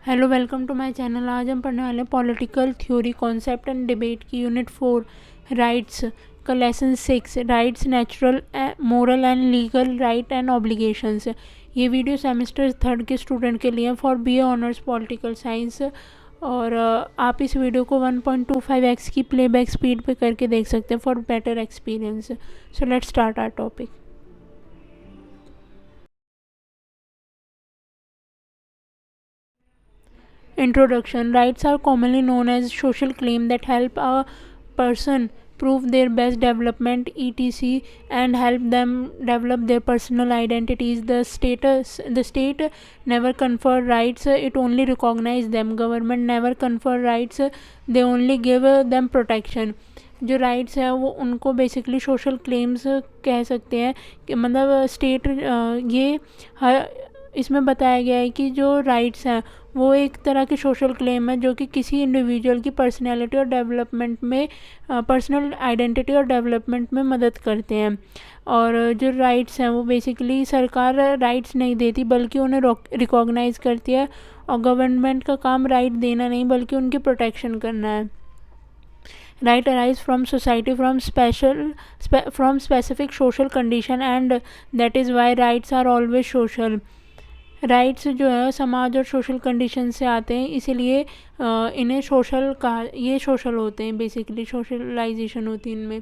Hello, welcome to my channel. आज हम पढ़ने वाले हैं political theory, concept and debate की यूनिट 4 राइट्स का lesson 6 rights, natural, moral and legal right and obligations. ये वीडियो सेमेस्टर 3 के स्टूडेंट के लिए for BA honours political science. और आप इस वीडियो को 1.25x की प्लेबैक स्पीड पे करके देख सकते हैं for better experience. So let's start our topic. Introduction. Rights are commonly known as social claims that help a person prove their best development, etc., and help them develop their personal identities. The state never confer rights; it only recognize them. Government never confer rights; they only give them protection. जो rights है वो उनको basically social claims कह सकते हैं कि मतलब state ये हर इसमें बताया गया है कि जो राइट्स हैं वो एक तरह के सोशल क्लेम है जो कि किसी इंडिविजुअल की पर्सनैलिटी और डेवलपमेंट में पर्सनल आइडेंटिटी और डेवलपमेंट में मदद करते हैं। और जो राइट्स हैं वो बेसिकली सरकार राइट्स नहीं देती बल्कि उन्हें रिकॉग्नाइज करती है, और गवर्नमेंट का काम राइट देना नहीं बल्कि उनकी प्रोटेक्शन करना है। Right arise from society from specific social condition, and that is why rights are always social. Rights जो है समाज और सोशल कंडीशन से आते हैं, इसीलिए इन्हें सोशल कहा, ये सोशल होते हैं, बेसिकली सोशलाइजेशन होती है इनमें।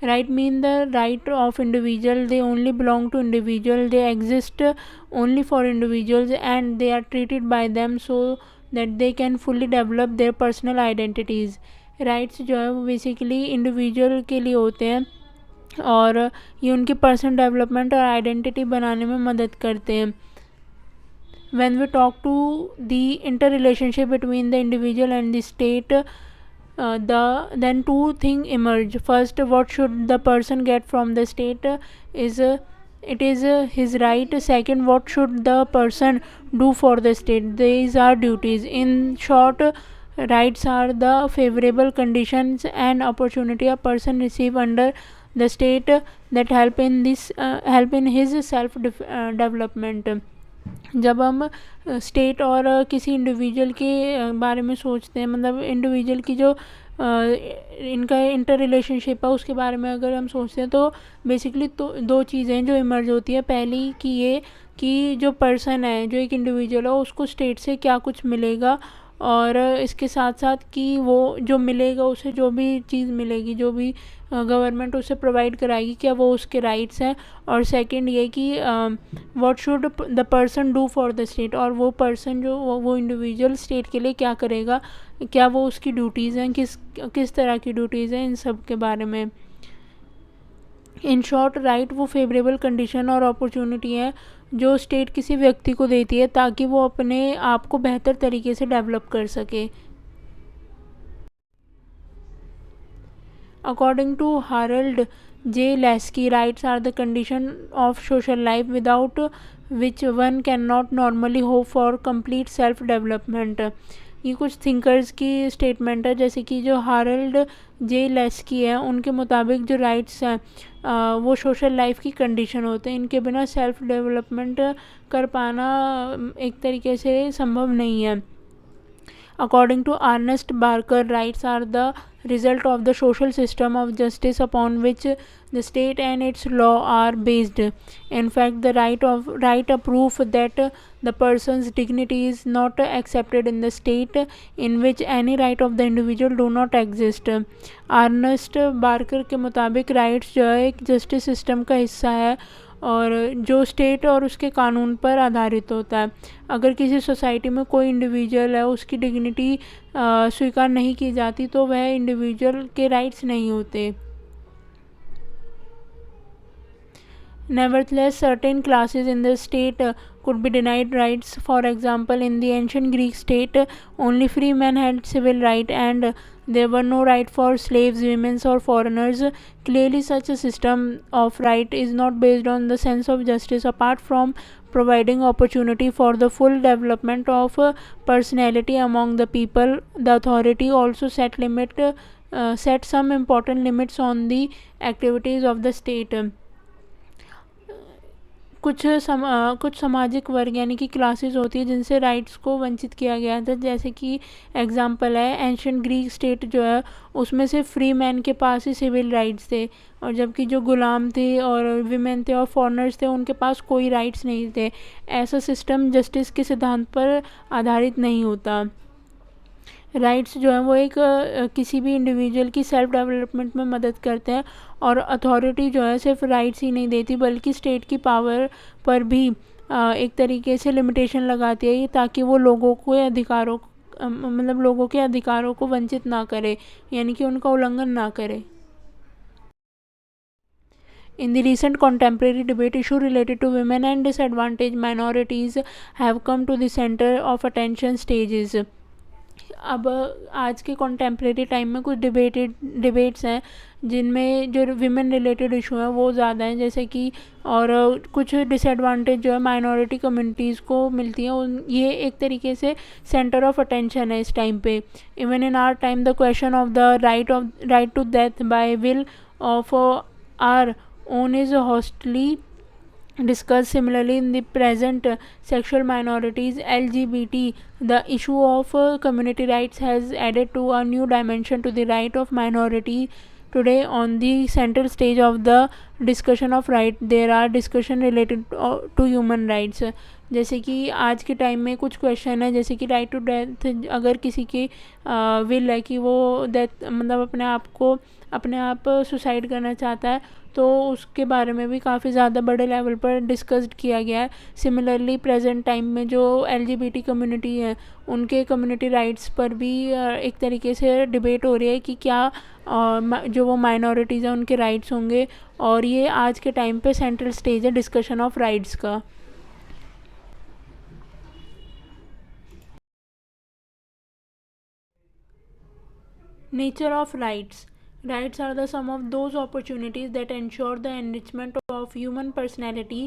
Right mean the right of individual, they only belong to individual, they exist only for individuals and they are treated by them so that they can fully develop their personal identities. Rights जो है वो basically individual के लिए होते हैं और ये उनकी पर्सनल डेवलपमेंट और आइडेंटिटी बनाने में मदद करते हैं। When we talk to the interrelationship between the individual and the state, then two things emerge. First, what should the person get from the state is it is his right. Second, what should the person do for the state? These are duties. In short, rights are the favorable conditions and opportunity a person receive under the state that help in his self development. जब हम state और किसी individual के बारे में सोचते हैं, मतलब इंडिविजुअल की जो इनका इंटर रिलेशनशिप है उसके बारे में अगर हम सोचते हैं, तो बेसिकली तो दो चीज़ें जो इमर्ज होती है। पहली कि ये कि जो पर्सन है, जो एक इंडिविजुअल है, उसको स्टेट से क्या कुछ मिलेगा, और इसके साथ साथ कि वो जो मिलेगा उसे जो भी चीज़ मिलेगी, जो भी गवर्नमेंट उसे प्रोवाइड कराएगी, क्या वो उसके राइट्स हैं। और सेकंड ये कि what should the person do for the state, और वो पर्सन जो वो इंडिविजुअल स्टेट के लिए क्या करेगा, क्या वो उसकी ड्यूटीज़ हैं, किस तरह की ड्यूटीज़ हैं, इन सब के बारे में। इन शॉर्ट, राइट वो फेवरेबल कंडीशन और अपॉर्चुनिटी है जो स्टेट किसी व्यक्ति को देती है ताकि वो अपने आप को बेहतर तरीके से डेवलप कर सके। According to Harold J. Lasky, rights are the condition of social life without which one cannot normally hope for complete self development. ये कुछ थिंकर्स की स्टेटमेंट है, जैसे कि जो हारल्ड जे लेस्की है उनके मुताबिक जो राइट्स हैं वो सोशल लाइफ की कंडीशन होते हैं, इनके बिना सेल्फ डेवलपमेंट कर पाना एक तरीके से संभव नहीं है। According to Ernest Barker, rights are the result of the social system of justice upon which the state and its law are based. In fact, the right of proof that the person's dignity is not accepted in the state in which any right of the individual do not exist. Ernest Barker के मुताबिक rights जो है एक justice system का हिस्सा है और जो स्टेट और उसके कानून पर आधारित होता है। अगर किसी सोसाइटी में कोई इंडिविजुअल है, उसकी डिग्निटी स्वीकार नहीं की जाती तो वह इंडिविजुअल के राइट्स नहीं होते। Nevertheless, certain classes in the state could be denied rights. For example, in the ancient Greek state, only free men had civil right, and there were no right for slaves, women, or foreigners. Clearly, such a system of right is not based on the sense of justice. Apart from providing opportunity for the full development of personality among the people, the authority also set some important limits on the activities of the state. कुछ सामाजिक वर्ग यानी कि classes होती है जिनसे rights को वंचित किया गया था। जैसे कि एग्जांपल है एंशियंट ग्रीक स्टेट जो है उसमें से फ्री मैन के पास ही सिविल राइट्स थे, और जबकि जो गुलाम थे और विमेन थे और फॉरेनर्स थे उनके पास कोई राइट्स नहीं थे। ऐसा सिस्टम जस्टिस के सिद्धांत पर आधारित नहीं होता। राइट्स जो हैं वो एक किसी भी इंडिविजुअल की सेल्फ डेवलपमेंट में मदद करते हैं, और अथॉरिटी जो है सिर्फ राइट्स ही नहीं देती बल्कि स्टेट की पावर पर भी एक तरीके से लिमिटेशन लगाती है, ताकि वो लोगों को अधिकारों मतलब लोगों के अधिकारों को वंचित ना करे, यानी कि उनका उल्लंघन ना करे। In the recent contemporary debate, issue related to women and disadvantaged minorities have come to the center of attention stages. अब आज के कॉन्टेम्प्रेरी टाइम में कुछ डिबेट्स हैं जिनमें जो विमेन रिलेटेड इशू हैं वो ज़्यादा हैं, जैसे कि और कुछ डिसएडवांटेज जो है माइनॉरिटी कम्युनिटीज़ को मिलती हैं, ये एक तरीके से सेंटर ऑफ अटेंशन है इस टाइम पे। Even in our time the question of the right to death by will of our own is hostily discussed. Similarly, in the present sexual minorities LGBT, the issue of community rights has added to a new dimension to the right of minority. Today on the central stage of the discussion of right there are discussion related to human rights. जैसे कि आज के time में कुछ question है, जैसे कि right to death, अगर किसी की विल है कि वो डेथ मतलब अपने आप सुसाइड करना चाहता है, तो उसके बारे में भी काफ़ी ज़्यादा बड़े लेवल पर डिस्कस्ड किया गया है। सिमिलरली प्रेजेंट टाइम में जो LGBT कम्युनिटी है उनके कम्युनिटी राइट्स पर भी एक तरीके से डिबेट हो रही है कि क्या जो वो माइनॉरिटीज़ हैं उनके राइट्स होंगे, और ये आज के टाइम पे सेंट्रल स्टेज है डिस्कशन ऑफ राइट्स का। Nature of rights. Rights are the sum of those opportunities that ensure the enrichment of human personality.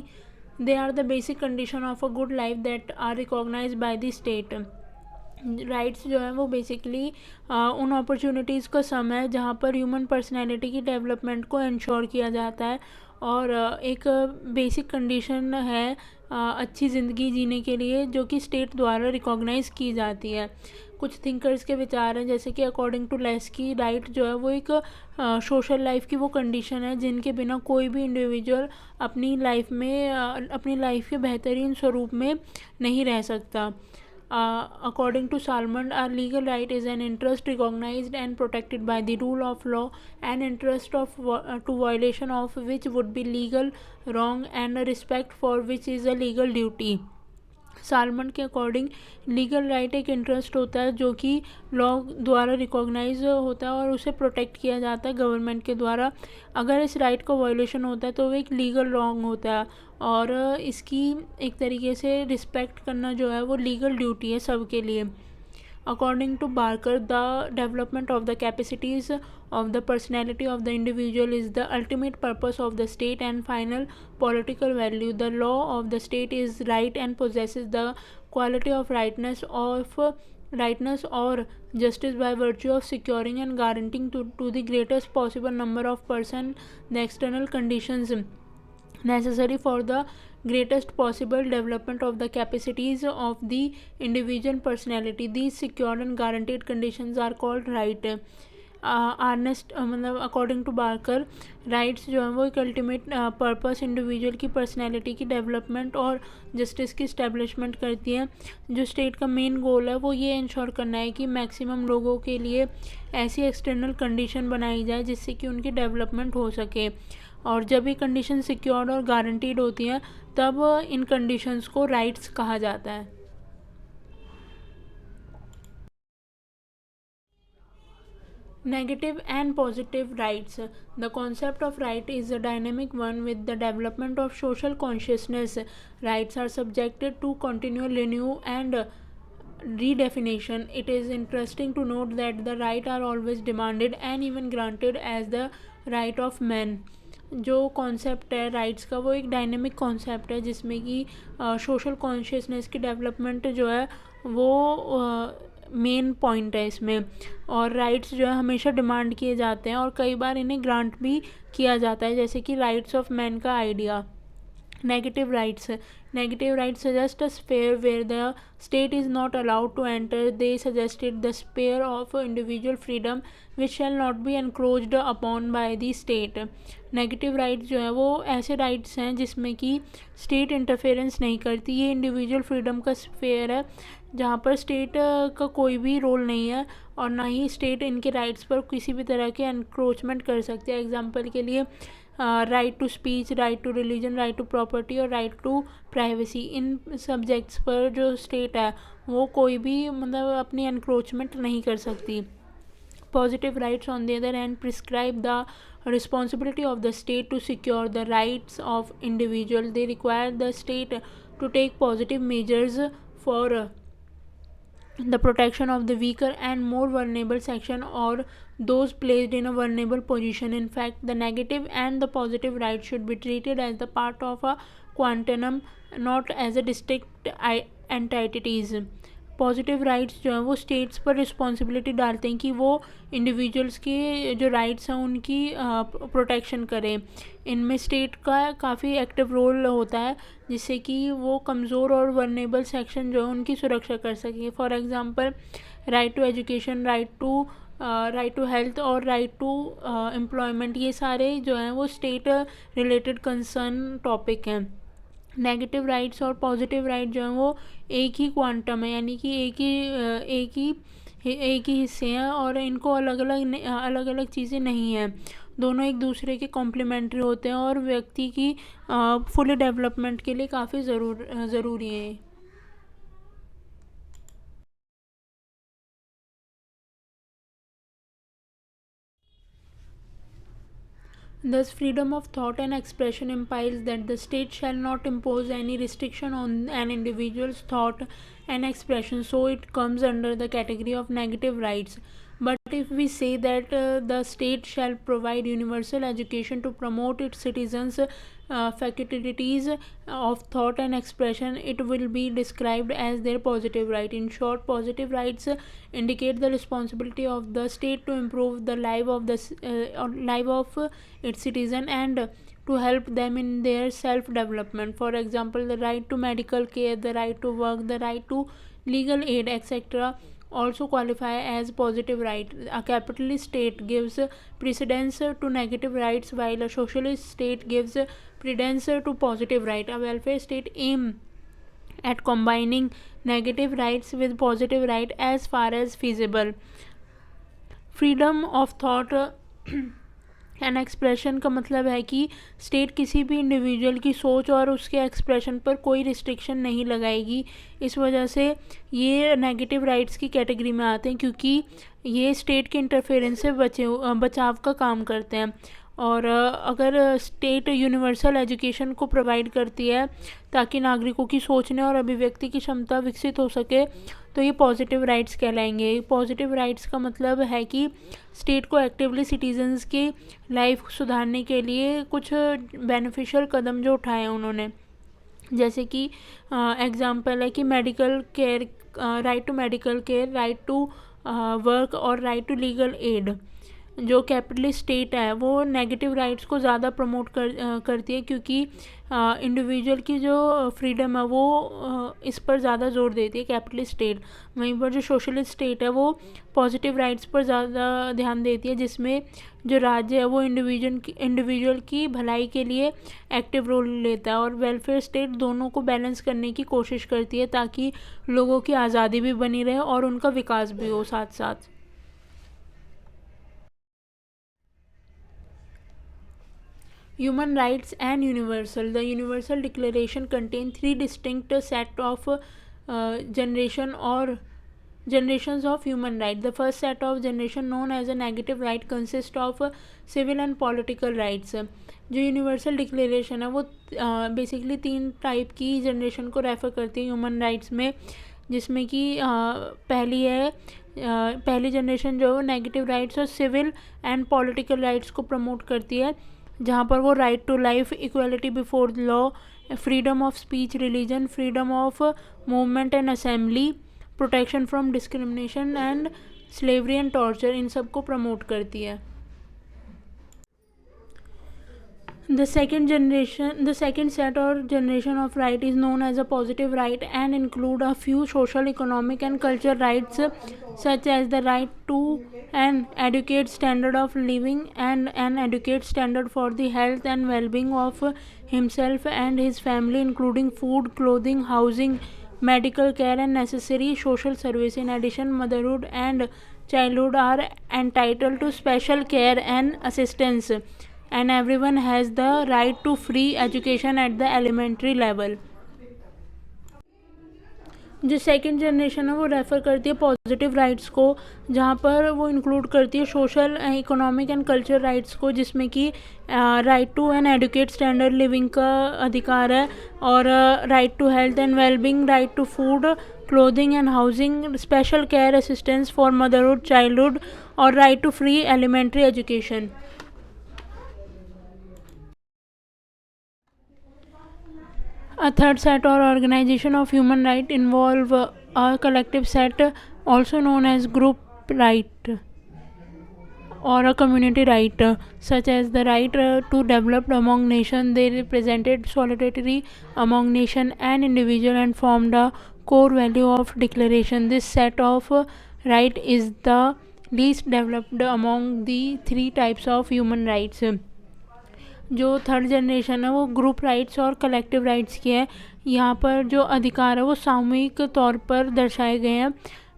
They are the basic condition of a good life that are recognized by the state. Rights जो है वो basically उन opportunities का सम है जहाँ पर human personality की development को इंश्योर किया जाता है, और एक बेसिक कंडीशन है अच्छी ज़िंदगी जीने के लिए जो कि स्टेट द्वारा रिकॉग्नाइज़ की जाती है। कुछ थिंकर्स के विचार हैं, जैसे कि अकॉर्डिंग टू लेस्की राइट जो है वो एक सोशल लाइफ की वो कंडीशन है जिनके बिना कोई भी इंडिविजुअल अपनी लाइफ के बेहतरीन स्वरूप में नहीं रह सकता। According to Salmond, a legal right is an interest recognized and protected by the rule of law, an interest to violation of which would be legal wrong, and a respect for which is a legal duty. Salmon के according legal right एक interest होता है जो कि law द्वारा recognise होता है और उसे प्रोटेक्ट किया जाता है गवर्नमेंट के द्वारा। अगर इस राइट का वायोलेशन होता है तो वो एक लीगल रॉन्ग होता है, और इसकी एक तरीके से रिस्पेक्ट करना जो है वो लीगल ड्यूटी है सबके लिए। According to Barker, the development of the capacities of the personality of the individual is the ultimate purpose of the state and final political value. The law of the state is right and possesses the quality of rightness or justice by virtue of securing and guaranteeing to the greatest possible number of persons the external conditions necessary for the greatest possible development of the capacities of the individual personality. These secured and guaranteed conditions are called right. मतलब according to Barker rights जो है वो एक ultimate purpose individual की personality की development और justice की establishment करती है। जो स्टेट का मेन गोल है वो ये इंश्योर करना है कि मैक्सिमम लोगों के लिए ऐसी एक्सटर्नल कंडीशन बनाई जाए जिससे कि उनकी डेवलपमेंट हो सके, और जब ये कंडीशन सिक्योर्ड और गारंटीड होती हैं तब इन कंडीशंस को राइट्स कहा जाता है। Negative and positive rights. The concept of right is a dynamic one. With the development of social consciousness, rights are subjected to continual renew and redefinition. It is interesting to note that the rights are always demanded and even granted as the right of man. जो concept है rights का वो एक dynamic concept है जिसमें कि social consciousness की development जो है वो मेन पॉइंट है इसमें, और राइट्स जो है हमेशा डिमांड किए जाते हैं और कई बार इन्हें ग्रांट भी किया जाता है, जैसे कि राइट्स ऑफ मैन का idea. Negative rights. Negative rights suggest a sphere where the state is not allowed to enter. They suggested the sphere of individual freedom which shall not be encroached upon by the state. Negative rights जो है वो ऐसे rights हैं जिसमें कि state interference नहीं करती. ये इंडिविजुअल फ्रीडम का स्फेयर है जहाँ पर स्टेट का कोई भी रोल नहीं है और ना ही स्टेट इनके राइट्स पर किसी भी तरह के एनक्रोचमेंट कर सकते हैं. एग्जांपल के लिए right to speech, right to religion, right to property और राइट टू प्राइवेसी. इन सब्जेक्ट्स पर जो स्टेट है वो कोई भी मतलब अपनी एनक्रोचमेंट नहीं कर सकती. Positive rights, on the other hand, prescribe the responsibility of the state to secure the rights of individual. They require the state to take positive measures for the protection of the weaker and more vulnerable section or those placed in a vulnerable position. In fact, the negative and the positive rights should be treated as the part of a continuum, not as a distinct entities. Positive rights जो हैं वो states पर responsibility डालते हैं कि वो individuals के जो राइट्स हैं उनकी प्रोटेक्शन करें. इनमें स्टेट का काफ़ी एक्टिव रोल होता है जिससे कि वो कमज़ोर और वल्नरेबल सेक्शन जो है उनकी सुरक्षा कर सकें. For example right to education, right to health और राइट टू एम्प्लॉयमेंट, ये सारे जो हैं वो स्टेट रिलेटेड कंसर्न टॉपिक हैं. नेगेटिव राइट्स और पॉजिटिव राइट जो हैं वो एक ही क्वांटम है, यानी कि एक ही हिस्से हैं और इनको अलग अलग चीज़ें नहीं हैं. दोनों एक दूसरे के कॉम्प्लीमेंट्री होते हैं और व्यक्ति की फुल डेवलपमेंट के लिए काफ़ी ज़रूरी है. Thus, freedom of thought and expression implies that the state shall not impose any restriction on an individual's thought and expression, so it comes under the category of negative rights. But if we say that the state shall provide universal education to promote its citizens' faculties of thought and expression, it will be described as their positive right. In short, positive rights indicate the responsibility of the state to improve the life of its citizen and to help them in their self-development. For example, the right to medical care, the right to work, the right to legal aid, etc. also qualify as positive right. A capitalist state gives precedence to negative rights while a socialist state gives precedence to positive right. A welfare state aims at combining negative rights with positive right as far as feasible. Freedom of thought and expression का मतलब है कि state किसी भी individual की सोच और उसके एक्सप्रेशन पर कोई रिस्ट्रिक्शन नहीं लगाएगी. इस वजह से ये नेगेटिव राइट्स की कैटेगरी में आते हैं क्योंकि ये स्टेट के इंटरफेरेंस से बचाव का काम करते हैं. और अगर स्टेट यूनिवर्सल एजुकेशन को प्रोवाइड करती है ताकि नागरिकों की सोचने और अभिव्यक्ति की क्षमता विकसित हो सके तो ये पॉजिटिव राइट्स कहलाएंगे. पॉजिटिव राइट्स का मतलब है कि स्टेट को एक्टिवली सिटीजन्स की लाइफ सुधारने के लिए कुछ बेनिफिशियल कदम जो उठाए उन्होंने, जैसे कि एग्जांपल है कि medical care, right to medical care, right to work और राइट टू लीगल एड. जो कैपिटलिस्ट स्टेट है वो नेगेटिव राइट्स को ज़्यादा प्रमोट करती है क्योंकि इंडिविजुअल की जो फ्रीडम है वो इस पर ज़्यादा जोर देती है कैपिटलिस्ट स्टेट. वहीं पर जो सोशलिस्ट स्टेट है वो पॉजिटिव राइट्स पर ज़्यादा ध्यान देती है जिसमें जो राज्य है वो इंडिविजुअल की भलाई के लिए एक्टिव रोल लेता है. और वेलफेयर स्टेट दोनों को बैलेंस करने की कोशिश करती है ताकि लोगों की आज़ादी भी बनी रहे और उनका विकास भी हो साथ साथ. Human rights and universal. The Universal Declaration contains three distinct set of generations of human rights. The first set of generation, known as a negative right, consists of civil and political rights. जो universal declaration है वो basically 3 type की generation को refer करती है human rights में, जिसमें कि पहली जनरेशन जो है नेगेटिव राइट्स और सिविल एंड पॉलिटिकल राइट्स को प्रमोट करती है, जहाँ पर वो right to life, equality before law, freedom of speech, religion, freedom of movement and assembly, protection from discrimination and slavery and torture, इन सब को प्रमोट करती है. The second set or generation of right is known as a positive right and include a few social, economic and cultural rights such as the right to an adequate standard of living and an adequate standard for the health and well-being of himself and his family, including food, clothing, housing, medical care and necessary social service. In addition, motherhood and childhood are entitled to special care and assistance, and everyone has the right to free education at the elementary level. जो second generation है वो refer करती है positive rights को, जहाँ पर वो include करती है social, economic and cultural rights को, जिसमें कि right to an adequate standard living का अधिकार है, और right to health and wellbeing, right to food, clothing and housing, special care assistance for motherhood, childhood, और right to free elementary education. A third set or organization of human right involve a collective set, also known as group right or a community right, such as the right to develop among nation. They represented solidarity among nation and individual and formed a core value of declaration. This set of right is the least developed among the three types of human rights. जो third generation है वो group rights और collective rights की है. यहाँ पर जो अधिकार है वो सामूहिक तौर पर दर्शाए गए हैं.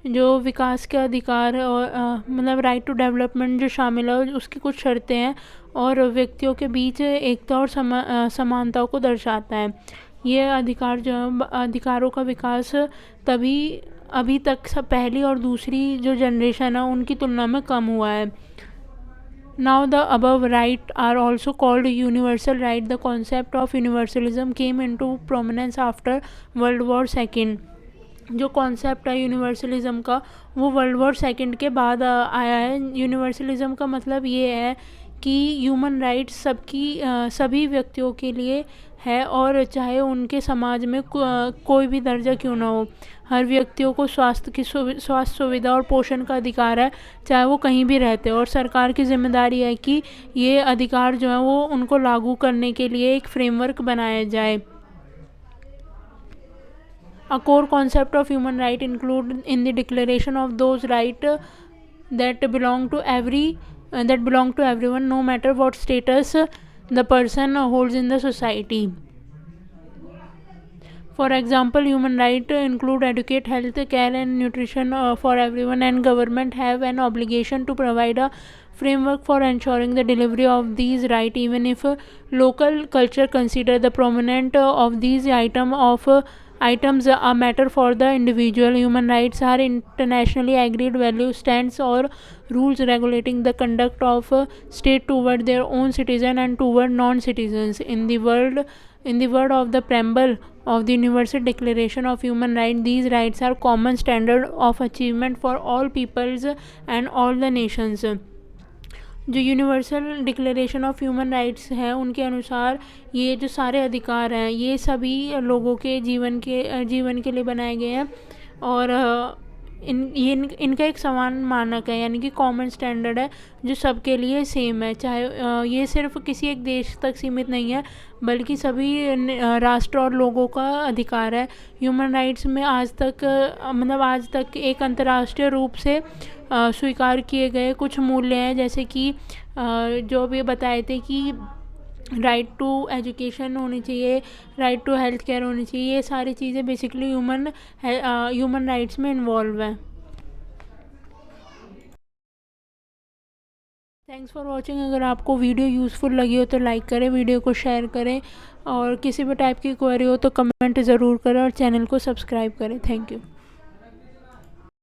जो विकास के अधिकार और मतलब राइट टू डेवलपमेंट जो शामिल है उसकी कुछ शर्तें हैं और व्यक्तियों के बीच एकता और समानता को दर्शाता है. ये अधिकार जो है, अधिकारों का विकास तभी अभी तक सब पहली और दूसरी जो जनरेशन है उनकी तुलना में कम हुआ है. Now the above right are also called universal right. The concept of universalism came into prominence after World War II. जो कॉन्सेप्ट है यूनिवर्सलिज्म का वो वर्ल्ड वॉर सेकेंड के बाद आया है. यूनिवर्सलिज्म का मतलब ये है कि ह्यूमन राइट्स सभी व्यक्तियों के लिए है, और चाहे उनके समाज में कोई भी दर्जा क्यों ना हो, हर व्यक्तियों को स्वास्थ्य सुविधा और पोषण का अधिकार है, चाहे वो कहीं भी रहते हैं. और सरकार की जिम्मेदारी है कि ये अधिकार जो है वो उनको लागू करने के लिए एक फ्रेमवर्क बनाया जाए. A core concept of human right include in the declaration of those right that belong to everyone, no matter what status the person holds in the society. For example, human right include adequate health care and nutrition for everyone, and government have an obligation to provide a framework for ensuring the delivery of these right, even if local culture consider the prominent of these items a matter for the individual. Human rights are internationally agreed value, stands or rules regulating the conduct of state toward their own citizen and toward non-citizens. In the word of the preamble of the Universal Declaration of Human Rights, these rights are common standard of achievement for all peoples and all the nations. जो universal declaration of human rights है उनके अनुसार ये जो सारे अधिकार हैं ये सभी लोगों के जीवन के लिए बनाए गए हैं, और इनका एक समान मानक है, यानी कि कॉमन स्टैंडर्ड है जो सबके लिए सेम है. चाहे ये सिर्फ किसी एक देश तक सीमित नहीं है बल्कि सभी राष्ट्र और लोगों का अधिकार है. ह्यूमन राइट्स में आज तक एक अंतर्राष्ट्रीय रूप से स्वीकार किए गए कुछ मूल्य हैं, जैसे कि जो अभी बताए थे कि राइट टू एजुकेशन होनी चाहिए, राइट टू हेल्थ केयर होनी चाहिए. ये सारी चीज़ें बेसिकली ह्यूमन राइट्स में इन्वॉल्व हैं. Thanks for watching. अगर आपको वीडियो यूज़फुल लगी हो तो लाइक करें, वीडियो को शेयर करें, और किसी भी टाइप की क्वेरी हो तो कमेंट ज़रूर करें और चैनल को सब्सक्राइब करें. Thank you.